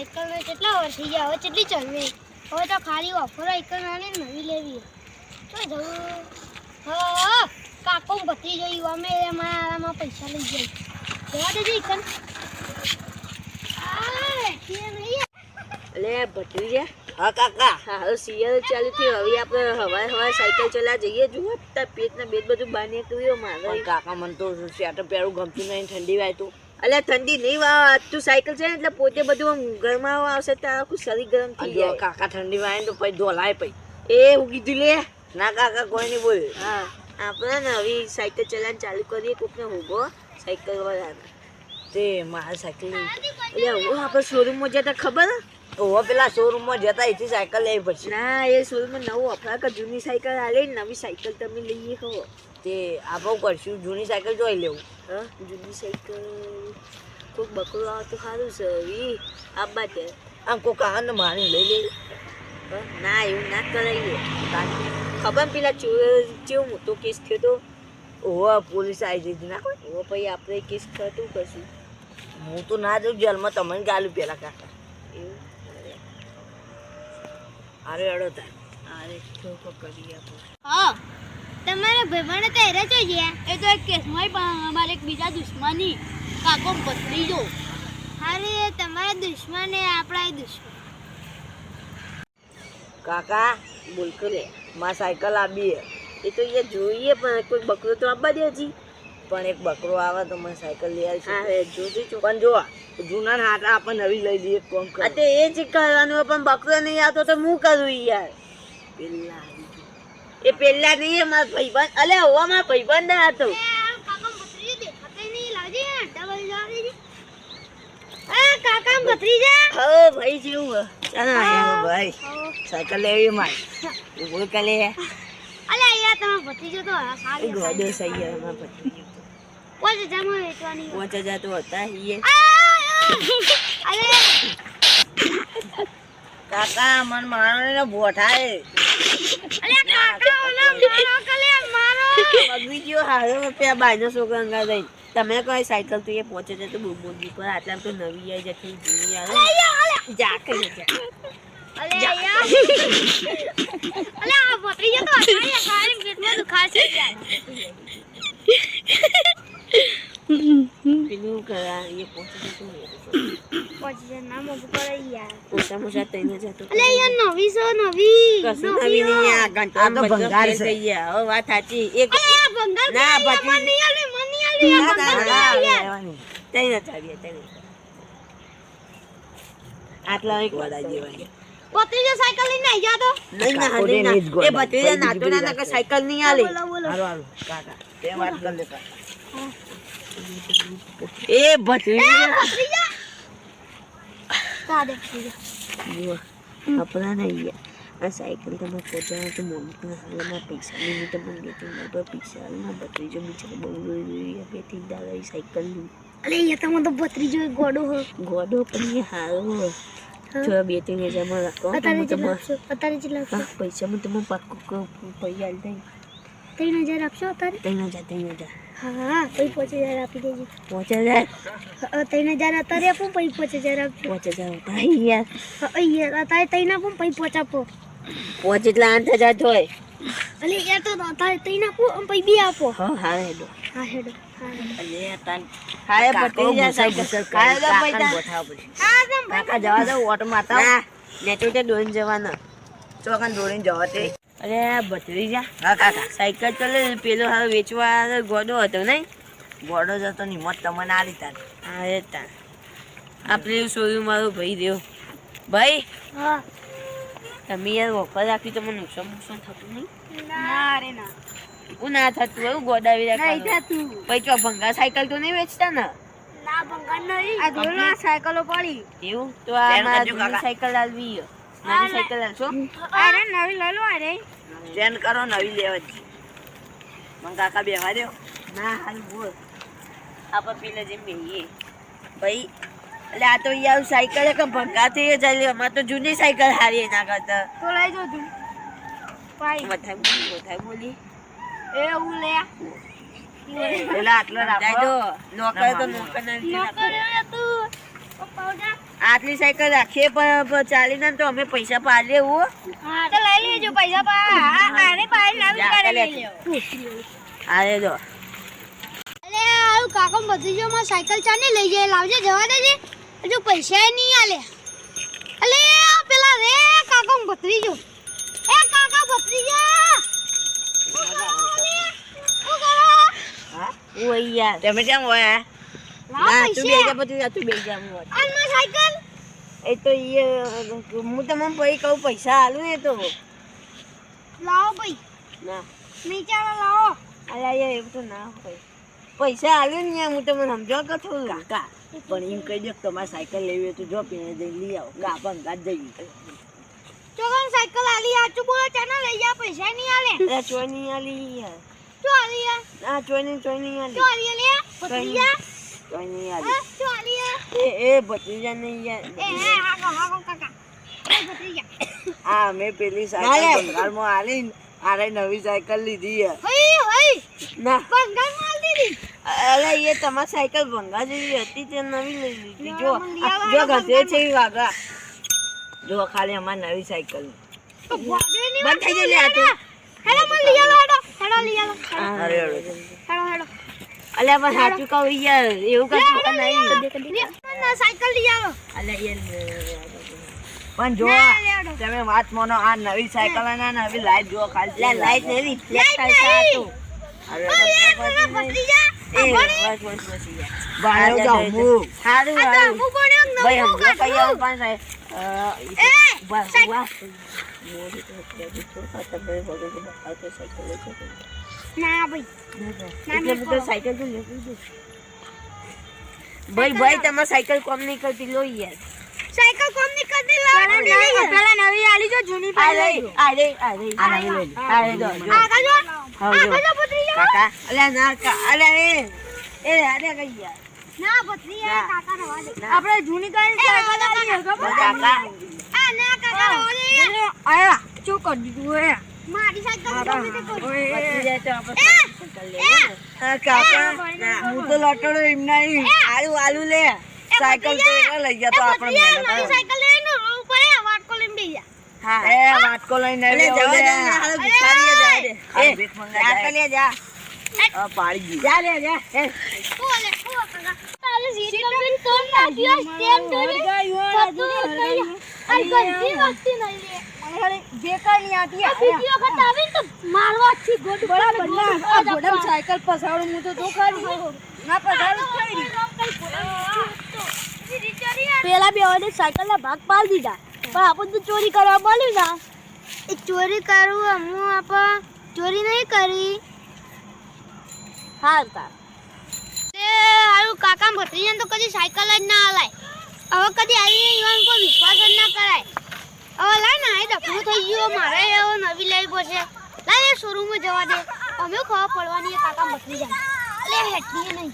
Cycle ને કેટલા વર્ષ થઈ ગયા હવે કેટલી ચલવી હવે તો ખાલી ઓફર આઈકન આને નવી લેવી તો જવું હા કાકો ભતી જોઈ અમે એમાં પૈસા લઈ જાય જવા દેજે આઈકન અલે ભત્રીજા હા કાકા હા સિયર ચાલુ થયો હવે આપણે હવારે સાયકલ ચલા જઈએ જુઓ તાર પેટ ને બેટ બધું બહાર નીકળ્યો મારે કાકા મને તો સ્વેટર પહેરું ગમતું નહીં ઠંડી વાય તો અલે ઠંડી નહીં વા તું સાયકલ છે એટલે પોતે બધું આમ ગરમાવ આવશે તો આખું શરીર ગરમ થઈ જાય કાકા ઠંડી વાય તો પછી ધોલાય પછી એ હું કીધું લે ના કાકા કોઈ નહીં બોલ હા આપણે ને હવે સાયકલ ચલાવવાનું ચાલુ કરીએ કોકને હોગો સાયકલ વાળાને તે મારા સાયકલ એટલે આપણે શોરૂમમાં જતા ખબર ઓહો પેલા શોરૂમમાં જતા એથી સાયકલ લેવી પડશે ના એ શોરૂમમાં નવું ઓફર કે જૂની સાયકલ આલે નવી સાયકલ તમે લઈએ ખો તે આપણે કરશું જૂની સાયકલ જોઈ લેવું હા જૂની સાયકલ કોઈક બકરો આવે તો સારું છે ઈ આબા તે આમ કોઈક આવે ને મારી લઈ લે ના એવું ના કરાઈએ ખબર પેલા કેવું મોટો કેસ થયો તો ઓહો પોલીસ આવી જઈ ના ઓહો પછી આપણે કેસ થતું કશું હું તો ના જઉં જેલમાં તમને ગાલું પેલા કાકા એવું અરે અડો તા અરે ઠોકો કરી આપો હા તમારા ભાઈબંધ તો હેરા છો ગયા એ તો એક કેસમાં અમારે એક બીજા દુશ્મની કાકો પતરી જો અરે તમારા દુશ્મન એ આપણા દુશ્મન કાકા બોલ કરે માં સાયકલ આપી એ તો એ જોઈએ પણ કોઈ બકરો તો આપવા દે હજી પણ એક બકરો આવે તો મને સાયકલ લઈ આવશે હા જોજો પણ જો જૂના હાટા આપણે નવી લઈ લઈએ કોમ કર તે એ જ કરવાનું પણ બકરો નહીં આવતો તો હું કરું યાર પેલા એ પેલા નહીં મારા ભાઈબંધ અલે હોવા મારા ભાઈબંધ ના હતો કાકા પતરી દેખાતે નહીં લાવજે ડબલ લાવજે કાકા ભત્રીજા હો ભાઈ જેવું ચાલ આયા ભાઈ સાયકલ લેવી માર બોલ કલે અલે યાર તમારો ભત્રીજો તો સારી ગોડો સહી હે માર ભત્રીજો પોચ જમો વેચવાની 5000 તો હતા ઈ અલે કાકા મન મારો ને બોઠાય અલે કાકા ઓલા મારો કલે મારો બગવી ગયો હારો રૂપિયા બાયનો છોકરા અંગા દઈ તમે કોઈ સાયકલ તો એ પહોંચે છે તો બહુ મોંઘી પર આટલા તો નવી આવી જતી જૂની આવે જા કરી જા અલે યાર અલે આ ભત્રીજો તો આયા સારી પેટમાં દુખાય છે પેલું કરા એ પહોંચે તો પછી ના મોગ પર યાર ઓછા મોછા તઈને જતો અલે યાર નવી કશું નવી નહીં આ ઘંટા તો ભંગાર છે હવે વાત સાચી એક ભંગાર ના મની આલે તઈને ચાવીએ તઈને આટલા એક વડા જેવા ભત્રીજો સાયકલ લઈને આવી જા તો નહીં ના એ ભત્રીજા નાતો ના કે સાયકલ નહીં આલે હાલો કાકા તે વાત કર લે કાકા એ ભત્રીજા કા દે આપણા નહીં આ સાયકલ તમે પોતાના તો મોટના હાલમાં પૈસા નહીં તો મને દેતી તો પૈસા હાલમાં ભત્રીજો બિચારો બહુ રોઈ બે થી દાડા સાયકલ નું અલે યાર તમે તો ભત્રીજો ગોડો પણ એ હારો જો 2-3 હજાર રાખો અત્યારે જ પૈસા માં તમે પાક્કો પૈસા આલ દઈ 3000 આપશો અત્યારે 3000 હા પછી 5000 આપી દેજો 5000 3000 અત્યારે આપો પછી 5000 આપજો 5000 હતા યાર યાર અત્યારે તૈના આપો પછી 5 આપો 5 એટલે 8000 થાય અલે યાર તો અત્યારે તૈના આપો પછી 2 આપો હા હેડો અલે તાન હાય ભત્રીજા સાયકલ કાય તો પૈસા બોઠાવ પડી કાકા જવા દો ઓટો માતા નેટો તે દોઈને જવાના ચોકન દોડીને જવા તે અરે ભત્રીજા હા કાકા સાયકલ ચલે પેલો હારો વેચવા ગોડો હતો નહીં ગોડો જતો ની મત તમને આ રીતા હા એ તા આપણે શોરૂમ મારો ભાઈ રહ્યો ભાઈ હા તમે યાર ઓફર રાખી તો મને નુકસાન થતું નહીં ના રે ના હું ના થતું એવું ગોડાવી રાખા થતું પછી ચો ભંગા સાયકલ તો નહીં વેચતા ને ના ભંગાર નહીં આ ધોળા સાયકલો પડી એવું તો આ મારી સાયકલ આલવી નવી સાયકલ આલશો અરે નવી લઈ લો અરે ચેન કરો નવી લેવા જ મને કાકા બેવા દો ના હાલ બોલ આપણે પેલા જેમ બેહીએ ભાઈ એટલે આ તો યાર સાયકલ કે ભંગા થઈ જાય અમારે તો જૂની સાયકલ હારી એના કરતા તો લઈ જો તું ભાઈ વધારે બોલી એ હું લે પેલા આટલો રાખો નોકર તો નોકર ના નોકર તું પપ્પા આટલી સાયકલ રાખીએ પણ ચાલી ના તો અમે પૈસા પાડીએ હો. હા તો લઈ લેજો પૈસા આને પાડી લાવી કાઢે લઈ લેજો. આરે દો અલે આવું કાકા ભત્રીજો માં સાયકલ ચાને લઈ જાય લાવજે જવા દેજે હજુ પૈસા નહીં આલે. અલે પેલા રે કાકા ભત્રીજો એ કાકા ભત્રીજો ઓ યાર તમે કેમ હોય? ના તું બેજા પછી તું બેજા હું આમાં સાયકલ એ તો હું તમને પછી કહું પૈસા આલું ને તો લાવો ભાઈ ના નીચે લાવો. અલા યાર એવું તો ના હોય. પૈસા આલ્યું ને હું તમને સમજો કે થોડું કાકા પણ એમ કહી દો તમારે સાયકલ લેવી હોય તો જો પીને જઈને લઈ આવો કાપા ગાત જઈએ. ચોગન સાયકલ આલી આચું બોલો ચાના લઈ જા પૈસા નહીં આલે. અરે ચોય નહીં આલી યાર. ચો આલી યાર ના ચોય નહીં આલી. ચો આલી લે ભત્રીજા ચોય નહીં આલી. ચો આલી એ ભત્રીજા નહીં યાર. એ હાગો કાકા એ ભત્રીજા આ મેં પેલી સાયકલ બંગાળમાં આલી આરે નવી સાયકલ લીધી યાર. હઈ ના બંગાળ માલ દીધી. અરે એ તમારી સાયકલ ભંગા જેવી હતી તે નવી લઈ લીધી. જો મને જો ગંધે છે એ વાગા જો ખાલી અમારી નવી સાયકલ તો ભાગે ની બંધ થઈ ગઈ લે આ તો. હેડો મને લઈ આલો હેડો લઈ આલો અરે હેડો અલ્યા પણ સાચું કહું યાર એવું કશું નહીં. મને સાયકલ લઈ આલો. અલ્યા યાર પણ જો ના લેડો તમે વાત માનો આ નવી સાયકલ અને આ નવી લાઈટ જો ખાલી લાઈટ નહીં રિફ્લેક્ટ થાય છે આ તો. અરે ભત્રીજા એ બસ યાર બાળો જાઉં હું સારું સારું હું બોલ્યો ભાઈ નવું હમણાં કઈ આવું પણ ના ભાઈ સાયકલ તો લેવું ભાઈ તમારે સાયકલ કોમ નહીં કરતી લો યાર. સાયકલ કોમ ની કરતી લાવો પેલા નવી આલી જો જૂની કાકા અલ્યા ના અલ્યા એ અરે કઈ યાર ના ભત્રીજા કાકા રવા દે. આપણે જૂની કરી સાયકલ આલી કાકા આ ના કાકા રવા દે યાર. આયા શું કરી દીધું હે મારી સાયકલ ગમે તે કર. બચી જાય તો આપણે સાયકલ લેવું ને. કાકા હું તો લટડો એમ નહીં આલુ લે સાયકલ તો એને લઈ ગયા તો આપણે નવી મહેનત સાયકલ લઈને ઉપર વાટકો લઈને બેસી જા. હા એ વાટકો લઈને જવા દે હાલ ભિખારીએ જાય દે એ ભીખ મંગા જાય જા પાડી જા લે જા એ ઓલે ઓ કાકા તારે સીટ કમ્પ્લીટ તોડ નાખ્યો સ્ટેન્ડ તોડી આ ગંદી વસ્તી નહીં લે અરે બેકાર ની આતી આ બીજી વખત આવે ને તો મારવા થી ગોડ બરાબર ના આ ગોડમ સાયકલ પસાડું હું તો ખાલી ના પસાડું પેલા બે ઓને સાયકલ ના ભાગ પાડી દીધા પણ આપણે તો ચોરી કરવા બોલ્યું ના એ ચોરી કરવું હું આપણ ચોરી નહીં કરી હાર તા તે હારું કાકા ભત્રીજાને તો કદી સાયકલ જ ના હલાય હવે કદી આવી ઈવન કોઈ વિશ્વાસ જ ના કરાય હવે લાય ને આ ડખલું થઈ ગયું મારે હવે નવી લેવી પડશે લાય શોરૂમમાં જવા દે અમે ખબર પડવાની કાકા ભત્રીજાને લે હેઠી નહીં